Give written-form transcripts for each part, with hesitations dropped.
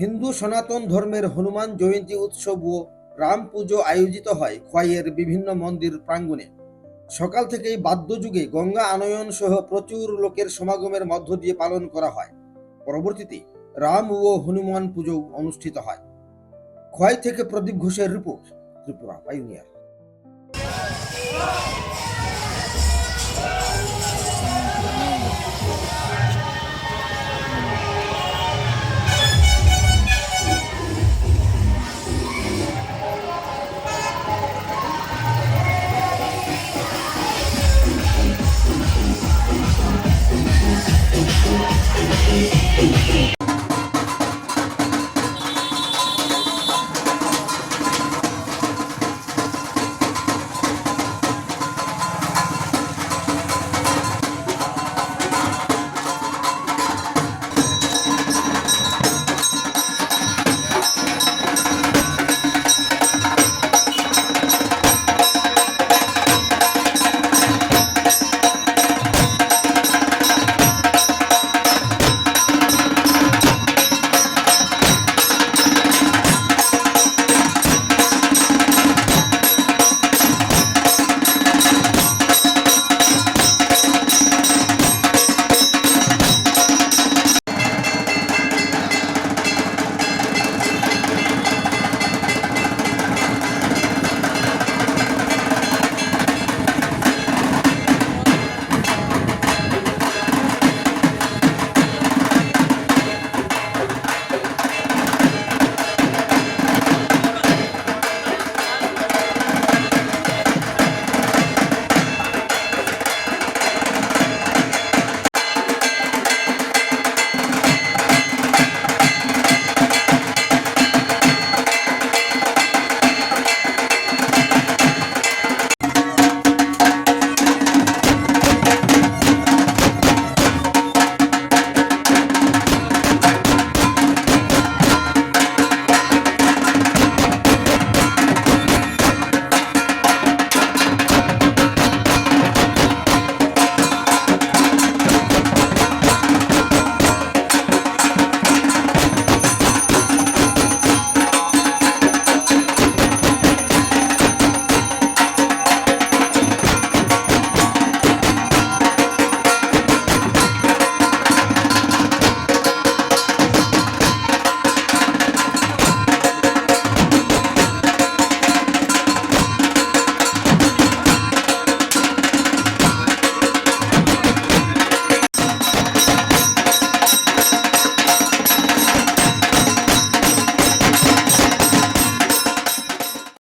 হিন্দু সনাতন ধর্মের হনুমান জয়ন্তী উৎসব ও রাম পুজো আয়োজিত হয় খোয়াইয়ের বিভিন্ন মন্দির প্রাঙ্গণে। সকাল থেকেই বাদ্যযুগে গঙ্গা আনয়ন সহ প্রচুর লোকের সমাগমের মধ্য দিয়ে পালন করা হয়। পরবর্তীতে রাম ও হনুমান পুজো অনুষ্ঠিত হয়। খোয়াই থেকে প্রদীপ ঘোষের রিপোর্ট, ত্রিপুরা পাইওনিয়ার।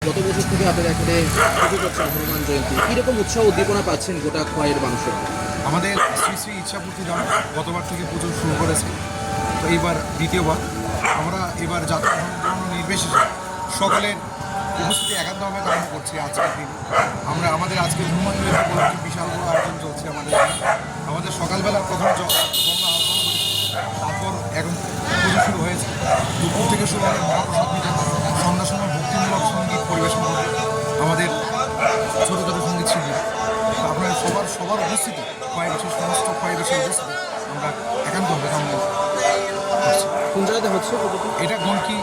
গত বছর থেকে আপনারা এখানে পুজো করছেন হনুমান জয়ন্তী, কিরকম উৎসাহ উদ্দীপনা পাচ্ছেন গোটা খোয়াইয়ের মানুষের? আমাদের শ্রী শ্রী ইচ্ছাপূর্তি ধাম গতবার থেকে পুজো শুরু করেছে, তো এইবার দ্বিতীয়বার। আমরা এবার যাত্রা নির্বিশেষে সকলের উপস্থিতি একান্তভাবে কামনা করছি। আজকের দিন আমাদের আজকে হনুমান জয়ন্তী উপলক্ষে বিশাল বড় আয়োজন চলছে। আমাদের সকালবেলা প্রথম গঙ্গা আহ্বান করেছি, তারপর এখন পুজো শুরু হয়েছে। দুপুর থেকে শুরু হবে মহাপ্রসাদ বিতরণ, সন্ধ্যার সময় ভক্তিমূলক সঙ্গীত পরিবেশন করবে আমাদের ছোটো ছোটো সঙ্গীত শিল্পী। তো আপনার সবার উপস্থিতি, খোয়াইবাসীর সমস্ত খোয়াইবাসীর উপস্থিতি আমরা একান্তভাবে কামনা করছি। কোন জায়গাতে হচ্ছে? এটা গণকি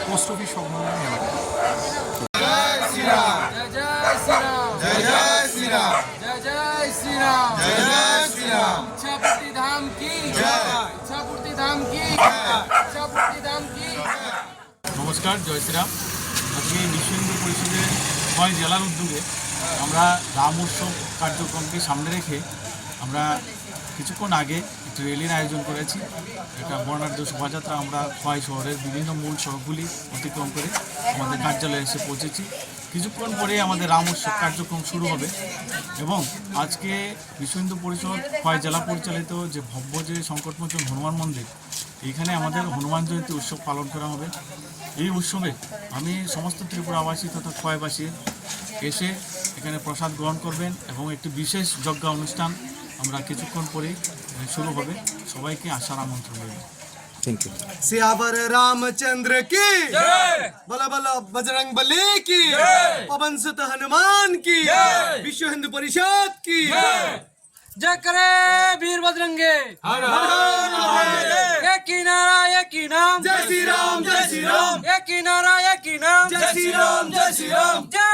পোস্ট অফিস সংলগ্ন এলাকা। জয় শ্রীরাম, জয় শ্রীরাম, জয় জয় শ্রীরাম, জয় জয় শ্রীরাম, জয় জয় শ্রীরাম। ইচ্ছাপূর্তি ধাম কি জয়, ইচ্ছাপূর্তি ধাম কি জয়, ইচ্ছাপূর্তি ধাম কি। নমস্কার, জয় শ্রীরাম। আজকে বিশ্ব হিন্দু পরিষদের খোয়াই জেলার উদ্যোগে আমরা রাম উৎসব কার্যক্রমকে সামনে রেখে আমরা কিছুক্ষণ আগে একটি র্যালির আয়োজন করেছি। একটা বর্ণাঢ্য শোভাযাত্রা আমরা খোয়াই শহরের বিভিন্ন মূল সড়কগুলি অতিক্রম করে আমাদের কার্যালয়ে এসে পৌঁছেছি। কিছুক্ষণ পরে আমাদের রাম উৎসব কার্যক্রম শুরু হবে এবং আজকে বিশ্ব হিন্দু পরিষদ খোয়াই জেলা পরিচালিত যে ভব্য যে সংকটমোচন হনুমান মন্দির, এইখানে আমাদের হনুমান জয়ন্তী উৎসব পালন করা হবে। এই উৎসবে আমি সমস্ত ত্রিপুরাবাসী তথা খোয়াইবাসী এসে এখানে প্রসাদ গ্রহণ করবেন এবং একটি বিশেষ যজ্ঞ অনুষ্ঠান আমরা কিছুক্ষণ পরেই শুরু হবে। সবাইকে আসার আমন্ত্রণ রইল। Thank you. सियावर रामचंद्र की जय, बोला बोला बजरंग बली की जय, पवन सुत हनुमान की जय, विश्व हिंदू परिषद की जय। जय करे वीर बजरंगे, एक ही नारा एक ही नाम, जय श्री राम, जय श्री राम, एक ही नारा एक ही नाम, जय श्री राम, जय श्री राम। जय